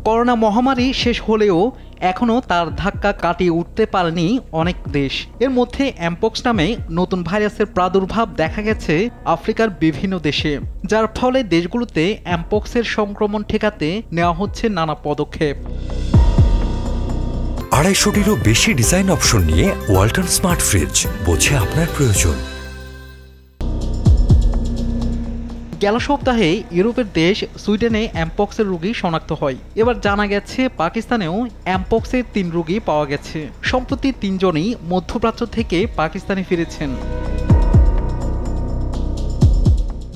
Corona মহামারী শেষ হলেও এখনও তার ধাক্কা কাটিয়ে উঠতে পারেনি অনেক দেশ। এর মধ্যে অ্যামপক্স নামে নতুন ভাইরাসের প্রাদুর্ভাব দেখা গেছে আফ্রিকার বিভিন্ন দেশে, যার ফলে দেশগুলোতে অ্যামপক্সের সংক্রমণ ঠেকাতে নেওয়া হচ্ছে নানা পদক্ষেপ। 250-টিরও বেশি ডিজাইন অপশন নিয়ে ওয়ালটন স্মার্ট ফ্রিজ, বোঝে আপনার প্রয়োজন। গেল সপ্তাহে ইউরোপের দেশ সুইডেনে অ্যামপক্সের রোগী শনাক্ত হয়। এবার জানা গেছে পাকিস্তানেও অ্যামপক্সের 3 রোগী পাওয়া গেছে। সম্প্রতি 3 জনই মধ্যপ্রাচ্য থেকে পাকিস্তানে ফিরেছেন।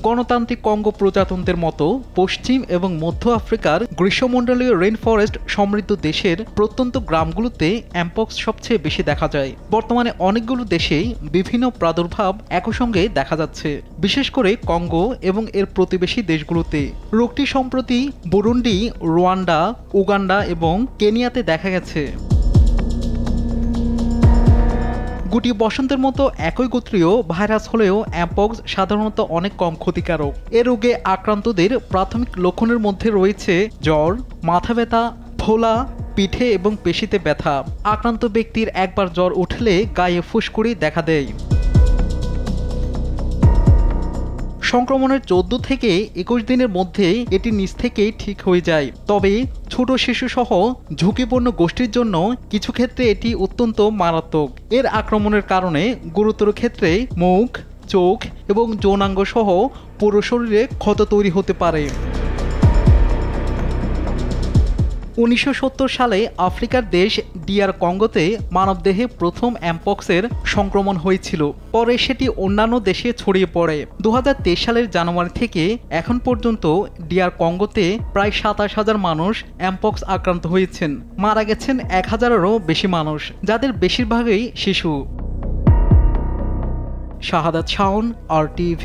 গণতান্ত্রিক কঙ্গো প্রজাতন্ত্রের মতো পশ্চিম এবং মধ্য আফ্রিকার গ্রীষ্মমণ্ডলীয় রেইন ফরেস্ট সমৃদ্ধ দেশের প্রত্যন্ত গ্রামগুলোতে অ্যামপক্স সবচেয়ে বেশি দেখা যায়। বর্তমানে অনেকগুলো দেশেই বিভিন্ন প্রাদুর্ভাব একই সঙ্গে দেখা যাচ্ছে, বিশেষ করে কঙ্গো এবং এর প্রতিবেশী দেশগুলোতে। রোগটি সম্প্রতি বুরুন্ডি, রুয়ান্ডা, উগান্ডা এবং কেনিয়াতে দেখা গেছে। গুটি বসন্তের মতো একই গোত্রীয় ভাইরাস হলেও অ্যামপক্স সাধারণত অনেক কম ক্ষতিকারক। এ রোগে আক্রান্তদের প্রাথমিক লক্ষণের মধ্যে রয়েছে জ্বর, মাথা ব্যথা, ফোলা, পিঠে এবং পেশিতে ব্যথা। আক্রান্ত ব্যক্তির একবার জ্বর উঠলে গায়ে ফুসকুড়ি দেখা দেয়। সংক্রমণের 14 থেকে 21 দিনের মধ্যে এটি নিজ থেকেই ঠিক হয়ে যায়। তবে ছোট শিশুসহ ঝুঁকিপূর্ণ গোষ্ঠীর জন্য কিছু ক্ষেত্রে এটি অত্যন্ত মারাত্মক। এর আক্রমণের কারণে গুরুতর ক্ষেত্রে মুখ, চোখ এবং যৌনাঙ্গ সহ পুরো শরীরে ক্ষত তৈরি হতে পারে। 1970 সালে আফ্রিকার দেশ ডিআর কঙ্গোতে মানবদেহে প্রথম অ্যামপক্সের সংক্রমণ হয়েছিল। পরে সেটি অন্যান্য দেশে ছড়িয়ে পড়ে। 2023 সালের জানুয়ারি থেকে এখন পর্যন্ত ডিআর কঙ্গোতে প্রায় 27,000 মানুষ অ্যামপক্স আক্রান্ত হয়েছেন। মারা গেছেন 1000-এরও বেশি মানুষ, যাদের বেশিরভাগই শিশু। শাহাদাত শাওন, RTV।